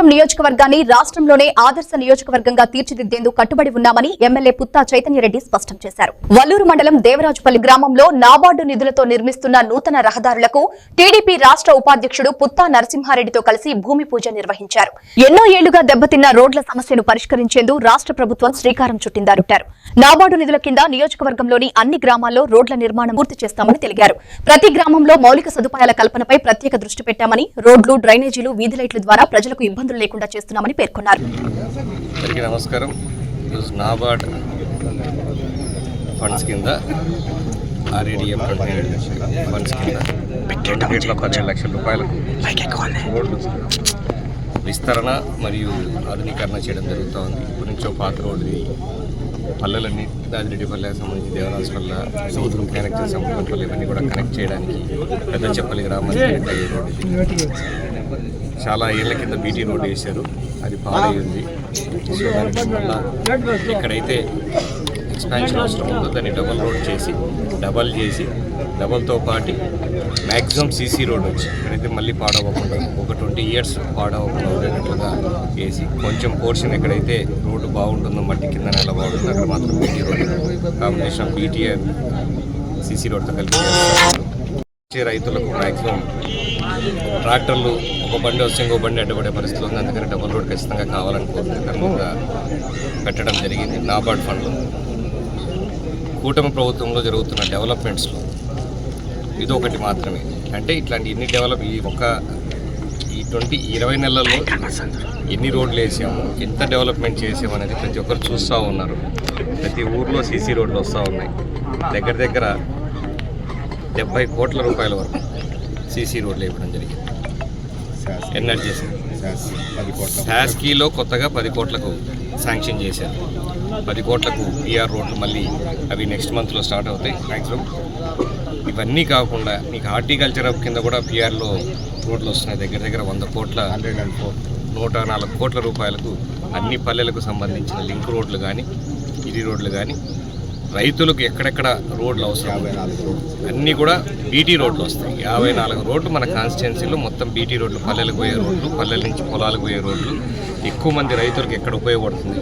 పిఠాపురం నియోజకవర్గాన్ని రాష్ట్రంలోనే ఆదర్శ నియోజకవర్గంగా తీర్చిదిద్దేందుకు కట్టుబడి ఉన్నామని ఎమ్మెల్యే పుత్తా చైతన్యరెడ్డి స్పష్టం చేశారు. వల్లూరు మండలం దేవరాజుపల్లి గ్రామంలో నాబార్డు నిధులతో నిర్మిస్తున్న నూతన రహదారులకు టీడీపీ రాష్ట్ర ఉపాధ్యక్షుడు పుత్తా నరసింహారెడ్డితో కలిసి భూమి పూజ నిర్వహించారు. ఎన్నో ఏళ్లుగా దెబ్బతిన్న రోడ్ల సమస్యను పరిష్కరించేందుకు రాష్ట్ర ప్రభుత్వం శ్రీకారం చుట్టిందన్నారు. నాబార్డు నిధుల కింద నియోజకవర్గంలోని అన్ని గ్రామాల్లో రోడ్ల నిర్మాణం పూర్తి చేస్తామని తెలిపారు. ప్రతి గ్రామంలో మౌలిక సదుపాయాల కల్పనపై ప్రత్యేక దృష్టి పెట్టామని, రోడ్లు, డ్రైనేజీలు, వీధి లైట్ల ద్వారా ప్రజలకు ఇబ్బందులు లేకుండా చేస్తున్నామని పేర్కొన్నారు. నమస్కారం. నాబార్డ్ ఫండ్స్ కింద RADF ఫండ్స్ కింద 12 లక్షల రూపాయలకు రోడ్లు విస్తరణ మరియు ఆధునీకరణ చేయడం జరుగుతుంది. ఇప్పటి నుంచో పాత రోడ్డు పల్లెలన్నీ దాదిరెడ్డిపల్లెకి సంబంధించి దేవరాజుపల్లె కనెక్ట్ సముద్రంపల్లి ఇవన్నీ కూడా కనెక్ట్ చేయడానికి పెద్దచెప్పల్లి గ్రామానికి కనెక్ట్ అయ్యే రోడ్డు ఇది. చాలా ఏళ్ల కింద బీటీ రోడ్డు వేశారు, అది పాడైంది. సో దానికి వల్ల ఎక్కడైతే ఎక్స్పాన్షన్ అవసరం ఉందో దాన్ని డబల్ చేసి డబల్తో పాటు మ్యాక్సిమం సీసీ రోడ్ వచ్చి ఎక్కడైతే మళ్ళీ పాడవకుండా ఒక 20 years పాడవకుండా ఉండేటట్లుగా వేసి కొంచెం పోర్షన్ ఎక్కడైతే రోడ్డు బాగుంటుందో మట్టి కింద నెల బాగుంటుందో అక్కడ మాత్రం BT road combination of BT and CC రోడ్తో కలిపి రైతులకు మ్యాక్సిమం ట్రాక్టర్లు ఒక బండి వస్తే ఇంకో బండి అడ్డుపడే పరిస్థితి ఉంది. అందుకని డబుల్ రోడ్ ఖచ్చితంగా కావాలని కోరుకుంటున్నా పెట్టడం జరిగింది. నాబార్డ్ ఫండ్లు కూటమి ప్రభుత్వంలో జరుగుతున్న డెవలప్మెంట్స్లో ఇది ఒకటి మాత్రమే. అంటే ఇట్లాంటి ఎన్ని ఈ 20 నెలల్లో ఎన్ని రోడ్లు వేసాము, ఎంత డెవలప్మెంట్ చేసాము అనేది ప్రతి ఒక్కరు చూస్తూ ఉన్నారు. ప్రతి ఊర్లో సీసీ రోడ్లు వస్తూ ఉన్నాయి. దగ్గర 70 కోట్ల రూపాయల వరకు సీసీ రోడ్లు ఇవ్వడం జరిగింది. ఎన్ఆర్జీ శాస్కీలో కొత్తగా 10 కోట్లకు శాంక్షన్ చేశారు. 10 కోట్లకు పిఆర్ రోడ్లు మళ్ళీ అవి నెక్స్ట్ మంత్లో స్టార్ట్ అవుతాయి. మ్యాక్సిమం ఇవన్నీ కాకుండా మీకు హార్టికల్చర్ కింద కూడా పిఆర్లో రోడ్లు వస్తున్నాయి. దగ్గర 100 కోట్ల 104 కోట్ల రూపాయలకు అన్ని పల్లెలకు సంబంధించిన లింక్ రోడ్లు కానీ ఇది రోడ్లు కానీ రైతులకు ఎక్కడెక్కడ రోడ్లు అవసరం అన్నీ కూడా బీటీ రోడ్లు వస్తాయి. 54 రోడ్లు మన కాన్స్టిట్యున్సీలో మొత్తం బీటీ రోడ్లు, పల్లెలకు పోయే రోడ్లు, పల్లెల నుంచి పొలాలకు పోయే రోడ్లు, ఎక్కువ మంది రైతులకు ఎక్కడ ఉపయోగపడుతుంది